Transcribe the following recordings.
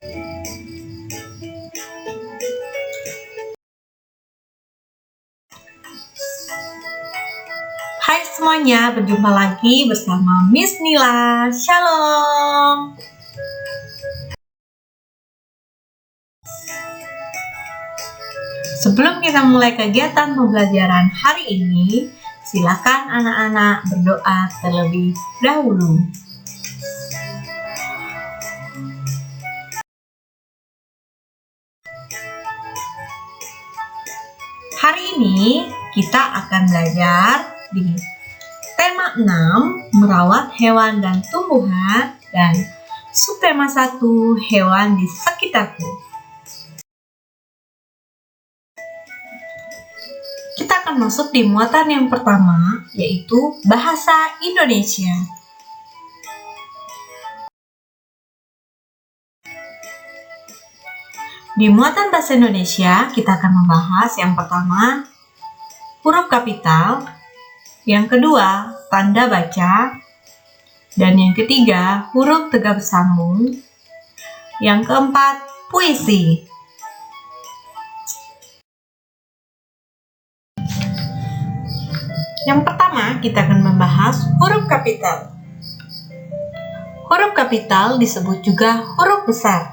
Hai semuanya, berjumpa lagi bersama Miss Nila. Shalom. Sebelum kita mulai kegiatan pembelajaran hari ini, silakan anak-anak berdoa terlebih dahulu. Hari ini kita akan belajar di tema 6, merawat hewan dan tumbuhan, dan subtema 1, hewan di sekitarku. Kita akan masuk di muatan yang pertama, yaitu bahasa Indonesia. Di muatan bahasa Indonesia, kita akan membahas yang pertama, huruf kapital, yang kedua, tanda baca, dan yang ketiga, huruf tegak bersambung, yang keempat, puisi. Yang pertama, kita akan membahas huruf kapital. Huruf kapital disebut juga huruf besar.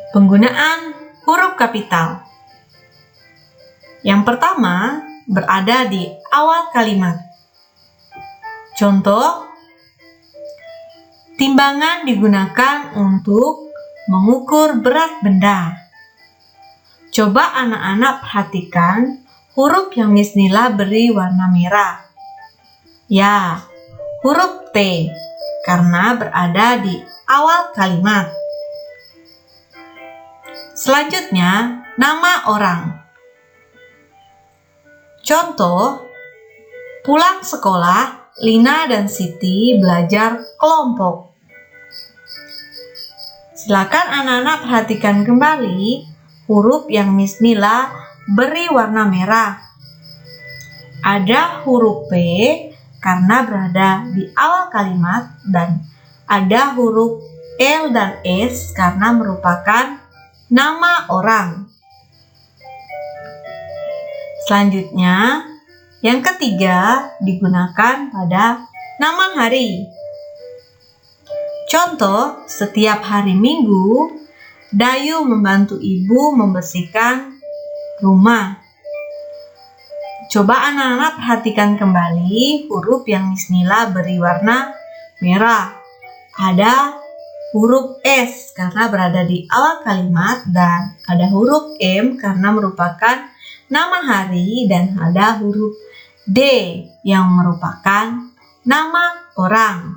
Penggunaan huruf kapital. Yang pertama, berada di awal kalimat. Contoh, timbangan digunakan untuk mengukur berat benda. Coba anak-anak perhatikan huruf yang Miss Nila beri warna merah. Ya, huruf T, karena berada di awal kalimat. Selanjutnya, nama orang. Contoh, pulang sekolah, Lina dan Siti belajar kelompok. Silakan anak-anak perhatikan kembali huruf yang Miss Nila beri warna merah. Ada huruf P karena berada di awal kalimat, dan ada huruf L dan S karena merupakan nama orang. Selanjutnya, yang ketiga digunakan pada nama hari. Contoh, setiap hari Minggu, Dayu membantu ibu membersihkan rumah. Coba anak-anak perhatikan kembali huruf yang Miss Nila beri warna merah. Ada huruf S karena berada di awal kalimat, dan ada huruf M karena merupakan nama hari, dan ada huruf D yang merupakan nama orang.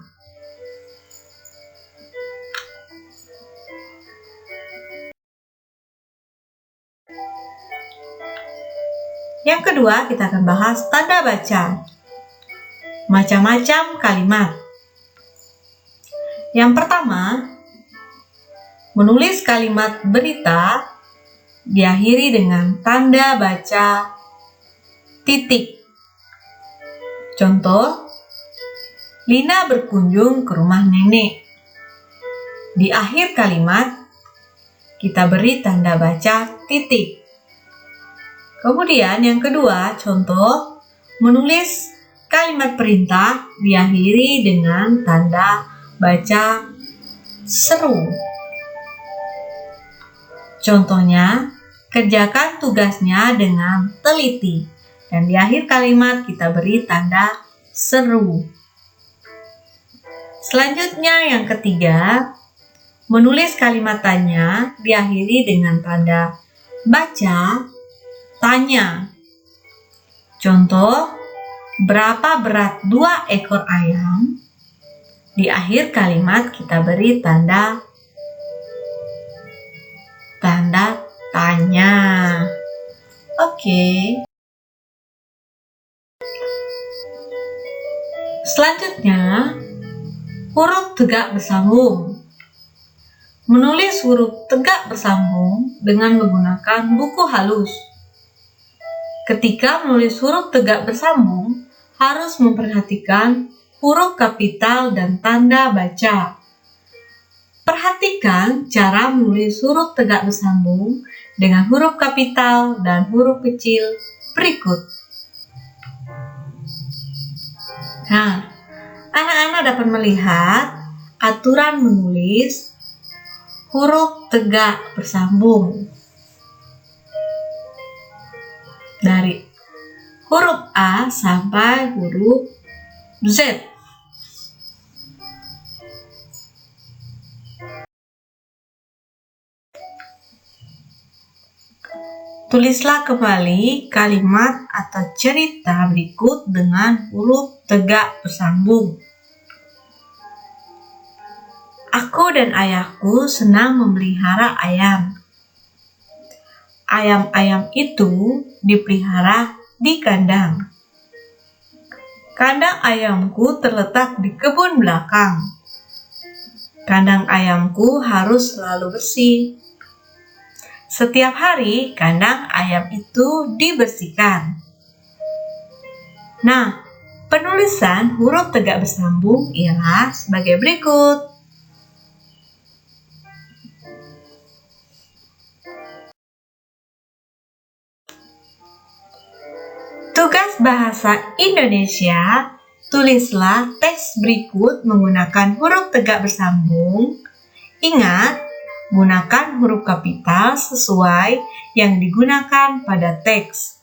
Yang kedua, kita akan bahas tanda baca. Macam-macam kalimat. Yang pertama, menulis kalimat berita diakhiri dengan tanda baca titik. Contoh, Lina berkunjung ke rumah nenek. Di akhir kalimat, kita beri tanda baca titik. Kemudian yang kedua, contoh, menulis kalimat perintah diakhiri dengan tanda baca seru. Contohnya, kerjakan tugasnya dengan teliti, dan di akhir kalimat kita beri tanda seru. Selanjutnya yang ketiga, menulis kalimat tanya diakhiri dengan tanda baca tanya. Contoh, berapa berat 2 ekor ayam? Di akhir kalimat kita beri tanda tanya. Oke. Selanjutnya, huruf tegak bersambung. Menulis huruf tegak bersambung dengan menggunakan buku halus. Ketika menulis huruf tegak bersambung, harus memperhatikan huruf kapital dan tanda baca. Perhatikan cara menulis huruf tegak bersambung dengan huruf kapital dan huruf kecil berikut. Nah, anak-anak dapat melihat aturan menulis huruf tegak bersambung. Dari huruf A sampai huruf Z. Tulislah kembali kalimat atau cerita berikut dengan huruf tegak bersambung. Aku dan ayahku senang memelihara ayam. Ayam-ayam itu dipelihara di kandang. Kandang ayamku terletak di kebun belakang. Kandang ayamku harus selalu bersih. Setiap hari kandang ayam itu dibersihkan. Nah, penulisan huruf tegak bersambung ialah sebagai berikut. Tugas bahasa Indonesia, tulislah teks berikut menggunakan huruf tegak bersambung. Ingat, gunakan huruf kapital sesuai yang digunakan pada teks.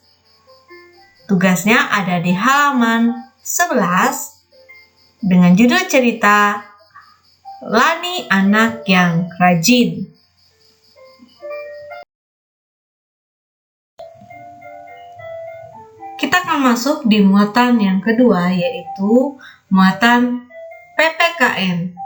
Tugasnya ada di halaman 11 dengan judul cerita Lani Anak yang Rajin. Kita akan masuk di muatan yang kedua, yaitu muatan PPKN.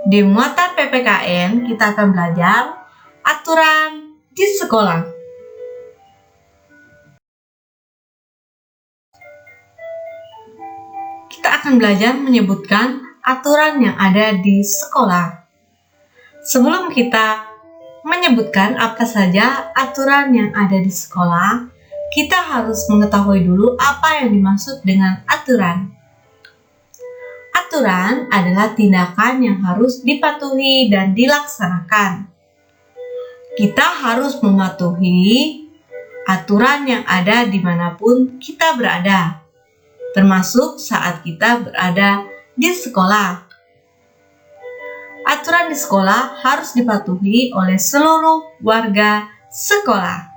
Di muatan PPKN, kita akan belajar aturan di sekolah. Kita akan belajar menyebutkan aturan yang ada di sekolah. Sebelum kita menyebutkan apa saja aturan yang ada di sekolah, kita harus mengetahui dulu apa yang dimaksud dengan aturan. Aturan adalah tindakan yang harus dipatuhi dan dilaksanakan. Kita harus mematuhi aturan yang ada dimanapun kita berada, termasuk saat kita berada di sekolah. Aturan di sekolah harus dipatuhi oleh seluruh warga sekolah.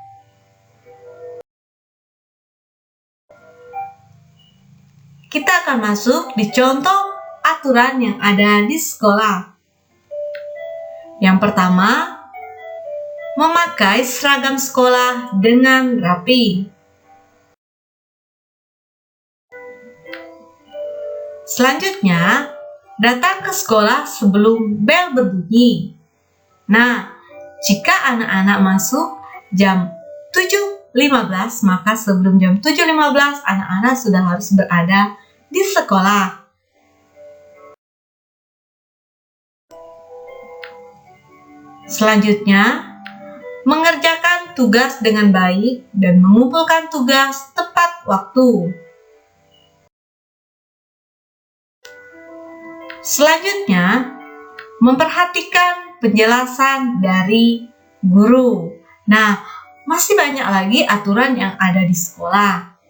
Kita akan masuk di contoh aturan yang ada di sekolah. Yang pertama, memakai seragam sekolah dengan rapi. Selanjutnya, datang ke sekolah sebelum bel berbunyi. Nah, jika anak-anak masuk jam 7.15, maka sebelum jam 7.15 anak-anak sudah harus berada di sekolah. Selanjutnya, mengerjakan tugas dengan baik dan mengumpulkan tugas tepat waktu. Selanjutnya, memperhatikan penjelasan dari guru. Nah, masih banyak lagi aturan yang ada di sekolah.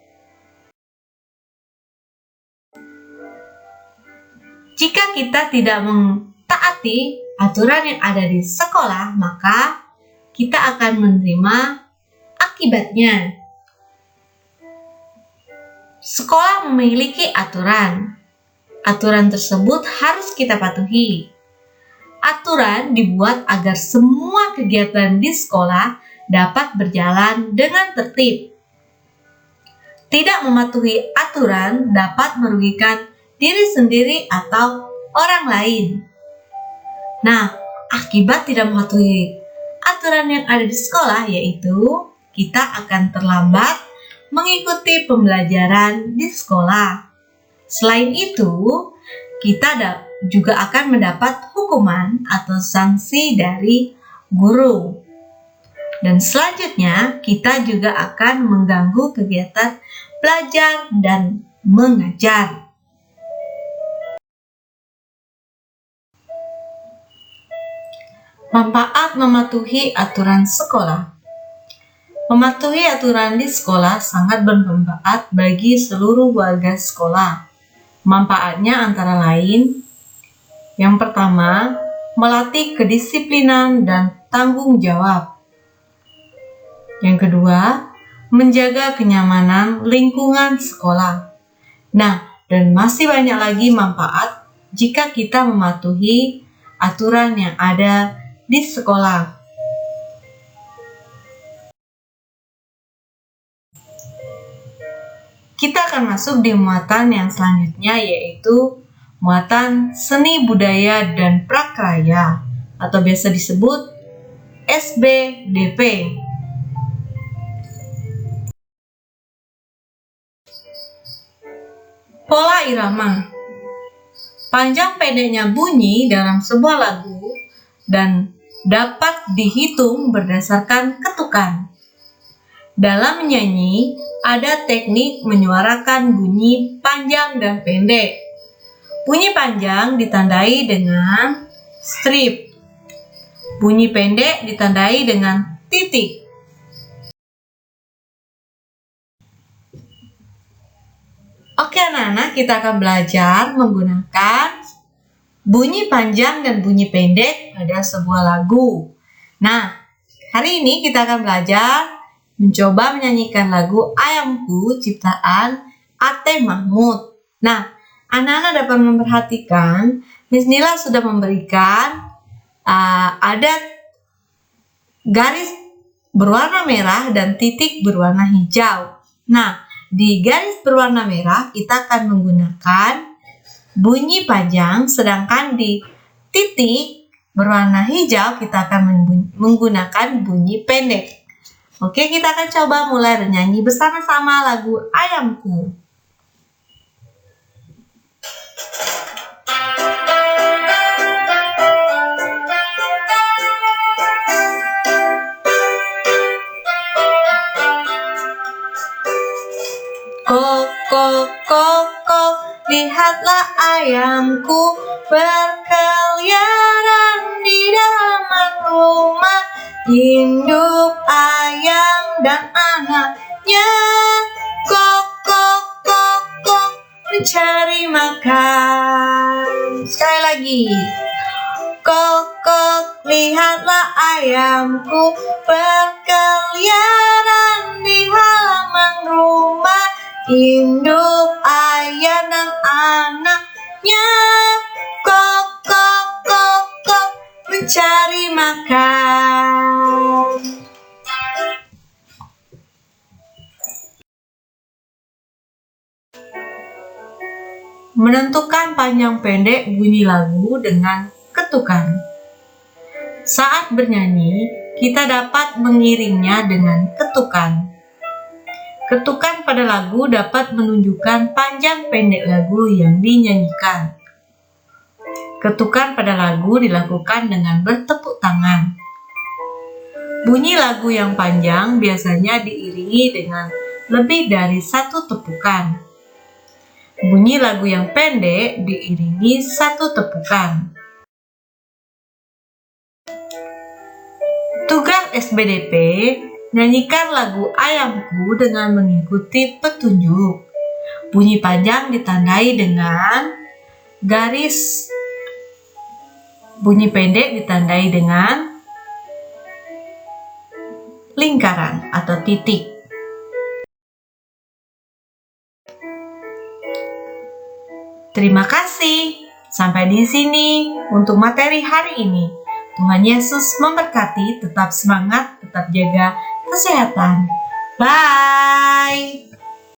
Jika kita tidak mentaati aturan yang ada di sekolah, maka kita akan menerima akibatnya. Sekolah memiliki aturan. Aturan tersebut harus kita patuhi. Aturan dibuat agar semua kegiatan di sekolah dapat berjalan dengan tertib. Tidak mematuhi aturan dapat merugikan diri sendiri atau orang lain. Nah, akibat tidak mematuhi aturan yang ada di sekolah yaitu kita akan terlambat mengikuti pembelajaran di sekolah. Selain itu, kita juga akan mendapat hukuman atau sanksi dari guru. Dan selanjutnya, kita juga akan mengganggu kegiatan belajar dan mengajar. Manfaat mematuhi aturan sekolah. Mematuhi aturan di sekolah sangat bermanfaat bagi seluruh warga sekolah. Manfaatnya antara lain, yang pertama, melatih kedisiplinan dan tanggung jawab. Yang kedua, menjaga kenyamanan lingkungan sekolah. Nah, dan masih banyak lagi manfaat jika kita mematuhi aturan yang ada di sekolah. Kita akan masuk di muatan yang selanjutnya, yaitu muatan seni budaya dan prakarya atau biasa disebut SBDP. Pola irama. Panjang pendeknya bunyi dalam sebuah lagu dan dapat dihitung berdasarkan ketukan. Dalam menyanyi, ada teknik menyuarakan bunyi panjang dan pendek. Bunyi panjang ditandai dengan strip. Bunyi pendek ditandai dengan titik. Oke anak-anak, kita akan belajar menggunakan bunyi panjang dan bunyi pendek pada sebuah lagu. Nah, hari ini kita akan belajar mencoba menyanyikan lagu Ayamku ciptaan Ate Mahmud. Nah, anak-anak dapat memperhatikan Miss Nila sudah memberikan ada garis berwarna merah dan titik berwarna hijau. Nah, di garis berwarna merah kita akan menggunakan bunyi panjang, sedangkan di titik berwarna hijau kita akan menggunakan bunyi pendek. Oke, kita akan coba mulai bernyanyi bersama-sama lagu Ayamku. Kok, kok, kok, kok, lihatlah ayamku berkeliaran di halaman rumah. Induk ayam dan anaknya, kok, kok, kok, kok, mencari makan. Sekali lagi. Kok, kok, lihatlah ayamku berkeliaran di halaman rumah. Induk ayam dan anaknya, kok, kok, kok, kok, mencari makan. Menentukan panjang pendek bunyi lagu dengan ketukan. Saat bernyanyi, kita dapat mengiringnya dengan ketukan. Ketukan pada lagu dapat menunjukkan panjang pendek lagu yang dinyanyikan. Ketukan pada lagu dilakukan dengan bertepuk tangan. Bunyi lagu yang panjang biasanya diiringi dengan lebih dari satu tepukan. Bunyi lagu yang pendek diiringi satu tepukan. Tugas SBDP, nyanyikan lagu Ayamku dengan mengikuti petunjuk. Bunyi panjang ditandai dengan garis, bunyi pendek ditandai dengan lingkaran atau titik. Terima kasih. Sampai di sini untuk materi hari ini. Tuhan Yesus memberkati, tetap semangat, tetap jaga kesehatan. Bye!